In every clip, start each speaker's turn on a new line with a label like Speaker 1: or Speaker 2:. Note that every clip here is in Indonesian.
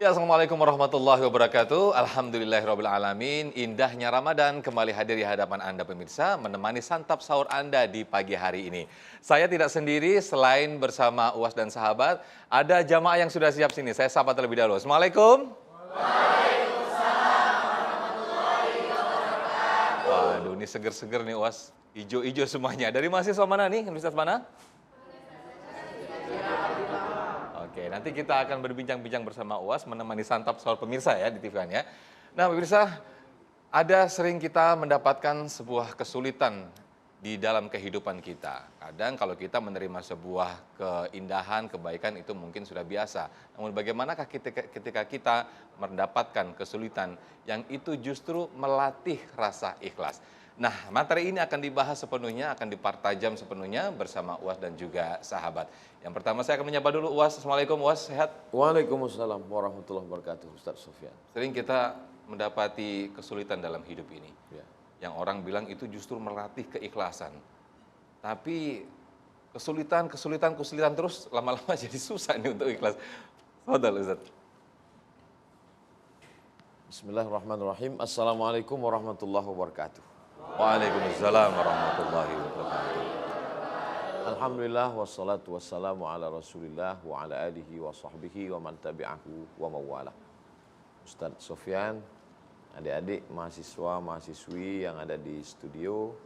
Speaker 1: Ya, Assalamualaikum warahmatullahi wabarakatuh. Alhamdulillahirabbil alamin. Indahnya Ramadan kembali hadir di hadapan Anda pemirsa, menemani santap sahur Anda di pagi hari ini. Saya tidak sendiri, selain bersama Uwas dan sahabat, ada jamaah yang sudah siap sini. Saya sapa terlebih dahulu. Assalamualaikum. Waduh, ini seger-seger nih Uwas. Ijo-ijo semuanya. Dari mahasiswa mana nih? Universitas mana? Oke, nanti kita akan berbincang-bincang bersama Uwas menemani santap sahur pemirsa ya di TV One ya. Nah, pemirsa, ada sering kita mendapatkan sebuah kesulitan di dalam kehidupan kita. Kadang kalau kita menerima sebuah keindahan, kebaikan itu mungkin sudah biasa. Namun bagaimanakah ketika kita mendapatkan kesulitan yang itu justru melatih rasa ikhlas. Nah, materi ini akan dibahas sepenuhnya, akan dipertajam sepenuhnya bersama Uwas dan juga sahabat. Yang pertama saya akan menyapa dulu Uwas. Assalamualaikum Uwas, sehat?
Speaker 2: Waalaikumsalam warahmatullahi wabarakatuh, Ustaz Sofyan.
Speaker 1: Sering kita mendapati kesulitan dalam hidup ini.
Speaker 2: Ya.
Speaker 1: Yang orang bilang itu justru melatih keikhlasan. Tapi kesulitan terus lama-lama jadi susah nih untuk ikhlas. Fadhal Ustaz.
Speaker 2: Bismillahirrahmanirrahim. Assalamualaikum warahmatullahi wabarakatuh.
Speaker 1: Waalaikumsalam warahmatullahi wabarakatuh.
Speaker 2: Alhamdulillah wassalatu wassalamu ala Rasulillah wa ala alihi wa sahbihi wa man tabi'ahu wa mawala. Ustaz Sofyan, adik-adik mahasiswa mahasiswi yang ada di studio,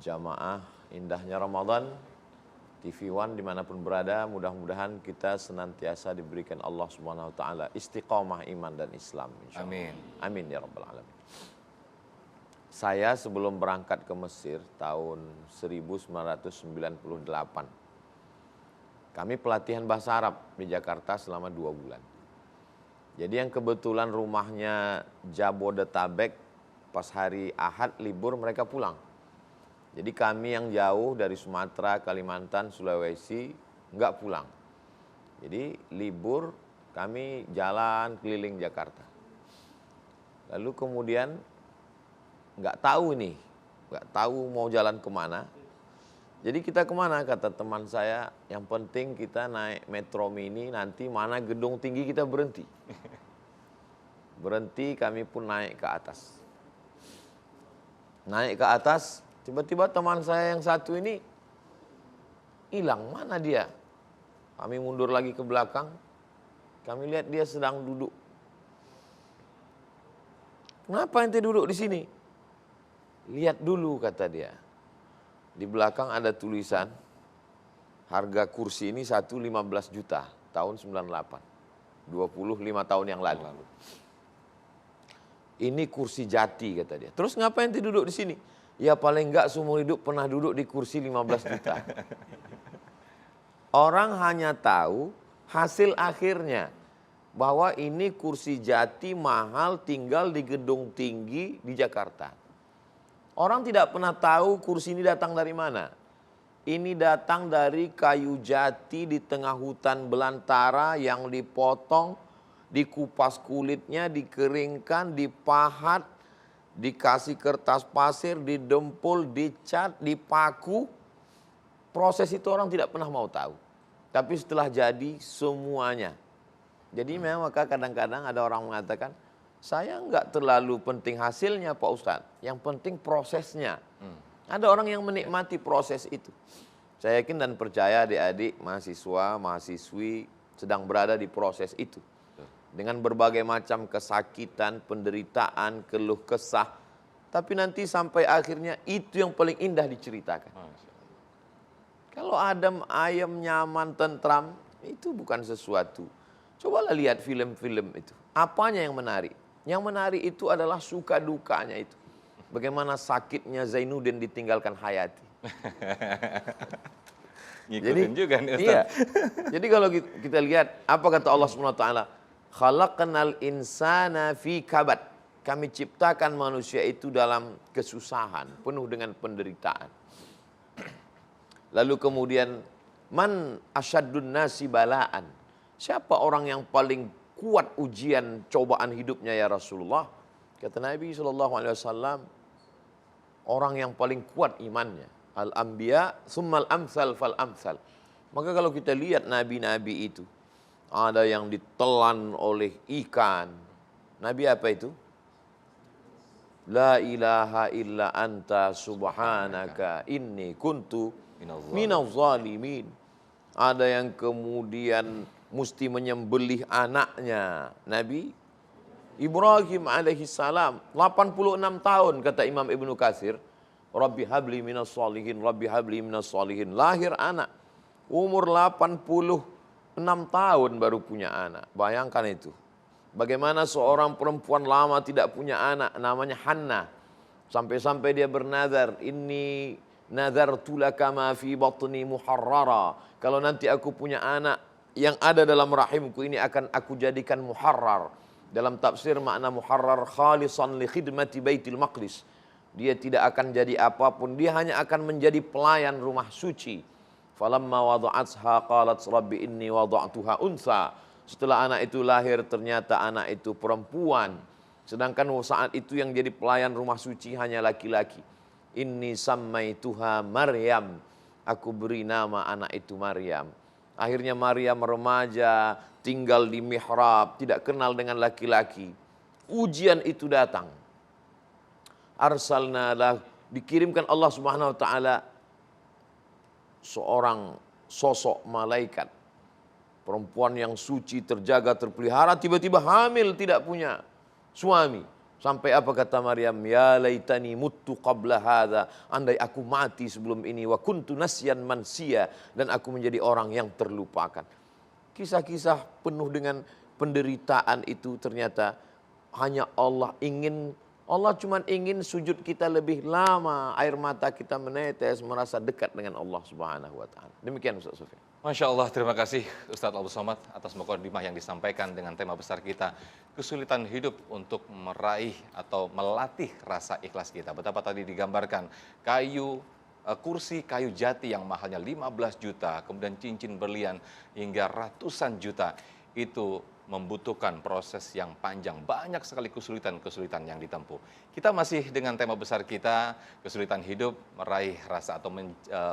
Speaker 2: jamaah indahnya Ramadan, TV One dimanapun berada, mudah-mudahan kita senantiasa diberikan Allah Subhanahu Wa Taala istiqamah iman dan Islam.
Speaker 1: Amin.
Speaker 2: Amin ya rabbal alamin. Saya sebelum berangkat ke Mesir tahun 1998, kami pelatihan bahasa Arab di Jakarta selama 2 bulan. Jadi yang kebetulan rumahnya Jabodetabek, pas hari Ahad libur mereka pulang. Jadi kami yang jauh dari Sumatera, Kalimantan, Sulawesi nggak pulang. Jadi libur kami jalan keliling Jakarta. Lalu kemudian nggak tahu mau jalan kemana. Jadi kita kemana, kata teman saya, yang penting kita naik Metro Mini, nanti mana gedung tinggi kita berhenti. Berhenti, kami pun naik ke atas. Naik ke atas, tiba-tiba teman saya yang satu ini hilang, mana dia? Kami mundur lagi ke belakang, kami lihat dia sedang duduk. Kenapa ente duduk di sini? Lihat dulu, kata dia. Di belakang ada tulisan, harga kursi ini 15 juta, tahun 98. 25 tahun yang lalu. Ini kursi jati, kata dia. Terus ngapain ente duduk di sini? Ya paling enggak seumur hidup pernah duduk di kursi 15 juta. Orang hanya tahu hasil akhirnya. Bahwa ini kursi jati mahal tinggal di gedung tinggi di Jakarta. Orang tidak pernah tahu kursi ini datang dari mana. Ini datang dari kayu jati di tengah hutan belantara yang dipotong, dikupas kulitnya, dikeringkan, dipahat, dikasih kertas pasir, didempul, dicat, dipaku. Proses itu orang tidak pernah mau tahu. Tapi setelah jadi semuanya. Jadi memang maka kadang-kadang ada orang mengatakan, saya enggak terlalu penting hasilnya Pak Ustadz, yang penting prosesnya. Ada orang yang menikmati proses itu. Saya yakin dan percaya adik-adik, mahasiswa, mahasiswi sedang berada di proses itu. Dengan berbagai macam kesakitan, penderitaan, keluh kesah. Tapi nanti sampai akhirnya itu yang paling indah diceritakan. Kalau adem, ayem, nyaman, tentram, itu bukan sesuatu. Cobalah lihat film-film itu. Apanya yang menarik? Yang menarik itu adalah suka dukanya itu. Bagaimana sakitnya Zainuddin ditinggalkan Hayati.
Speaker 1: Ngikutin juga nih Ustaz.
Speaker 2: Iya. Jadi kalau kita lihat apa kata Allah SWT, khalaqnal insana fi kabad. Kami ciptakan manusia itu dalam kesusahan, penuh dengan penderitaan. Lalu kemudian man asyaddun nasi balaan. Siapa orang yang paling kuat ujian cobaan hidupnya ya Rasulullah? Kata Nabi SAW, orang yang paling kuat imannya. Al-anbiya, summal amsal fal amsal. Maka kalau kita lihat nabi-nabi itu, ada yang ditelan oleh ikan. Nabi apa itu? La ilaha illa anta subhanaka inni kuntu minaz zalimin. Ada yang kemudian mesti menyembelih anaknya. Nabi Ibrahim alaihi salam 86 tahun kata Imam Ibnu Katsir. Rabbi habli minas sholihin, Rabbi habli minas sholihin. Lahir anak. Umur 86 tahun baru punya anak. Bayangkan itu. Bagaimana seorang perempuan lama tidak punya anak, namanya Hannah. Sampai-sampai dia bernazar, inni nazartu laka ma fi batni muharrara. Kalau nanti aku punya anak, yang ada dalam rahimku ini akan aku jadikan muharrar. Dalam tafsir makna muharrar khalisan li khidmati baitil maqdis. Dia tidak akan jadi apapun, dia hanya akan menjadi pelayan rumah suci. Falamma wada'atha qalat rabbi inni wada'tuha unsa. Setelah anak itu lahir ternyata anak itu perempuan. Sedangkan saat itu yang jadi pelayan rumah suci hanya laki-laki. Inni sammaituha Maryam. Aku beri nama anak itu Maryam. Akhirnya Maryam remaja, tinggal di mihrab, tidak kenal dengan laki-laki. Ujian itu datang. Arsalna lah, dikirimkan Allah Subhanahu wa taala seorang sosok malaikat. Perempuan yang suci, terjaga, terpelihara, tiba-tiba hamil, tidak punya suami. Sampai apa kata Maryam? Ya laitani muttu qabla hadza. Andai aku mati sebelum ini. Wa kuntu nasyan mansiya. Dan aku menjadi orang yang terlupakan. Kisah-kisah penuh dengan penderitaan itu ternyata hanya Allah cuma ingin sujud kita lebih lama. Air mata kita menetes, merasa dekat dengan Allah Subhanahu wa taala. Demikian Ustaz Sufyan.
Speaker 1: Masya Allah, terima kasih Ustadz Abdul Somad atas mukadimah yang disampaikan dengan tema besar kita, kesulitan hidup untuk meraih atau melatih rasa ikhlas kita. Betapa tadi digambarkan kursi kayu jati yang mahalnya 15 juta, kemudian cincin berlian hingga ratusan juta, itu membutuhkan proses yang panjang. Banyak sekali kesulitan-kesulitan yang ditempuh. Kita masih dengan tema besar kita, kesulitan hidup, meraih rasa atau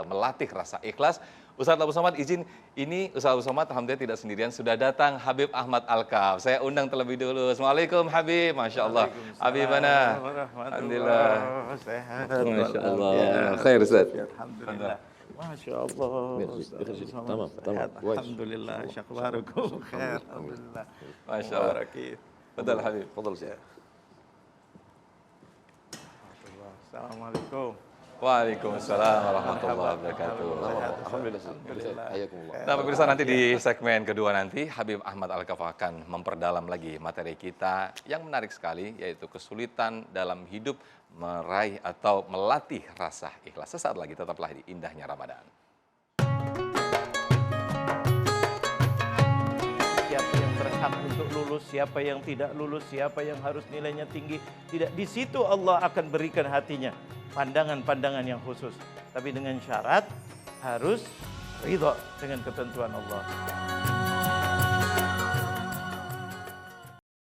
Speaker 1: melatih rasa ikhlas. Ustadz Abdul Somad izin, ini Ustadz Abdul Somad alhamdulillah tidak sendirian, sudah datang Habib Ahmad Alkaf. Saya undang terlebih dulu. Assalamualaikum Habib, Masya Allah. Habib mana? Alhamdulillah. Masya Allah. Khair Ustaz.
Speaker 3: Alhamdulillah. Masya Allah. Alhamdulillah. Syakbarukum. Khair. Alhamdulillah.
Speaker 1: Masya Allah. Betul Habib. Betul Ustaz.
Speaker 3: Assalamualaikum.
Speaker 1: Waalaikumsalam warahmatullahi wabarakatuh.
Speaker 2: Alhamdulillah.
Speaker 1: Nah, pemirsa, nanti di segmen kedua nanti Habib Ahmad Alkaf akan memperdalam lagi materi kita yang menarik sekali, yaitu kesulitan dalam hidup meraih atau melatih rasa ikhlas. Sesaat lagi, tetaplah di Indahnya Ramadan.
Speaker 3: Siapa yang berhak untuk lulus, siapa yang tidak lulus, siapa yang harus nilainya tinggi. Tidak, di situ Allah akan berikan hatinya pandangan-pandangan yang khusus. Tapi dengan syarat harus ridho dengan ketentuan Allah.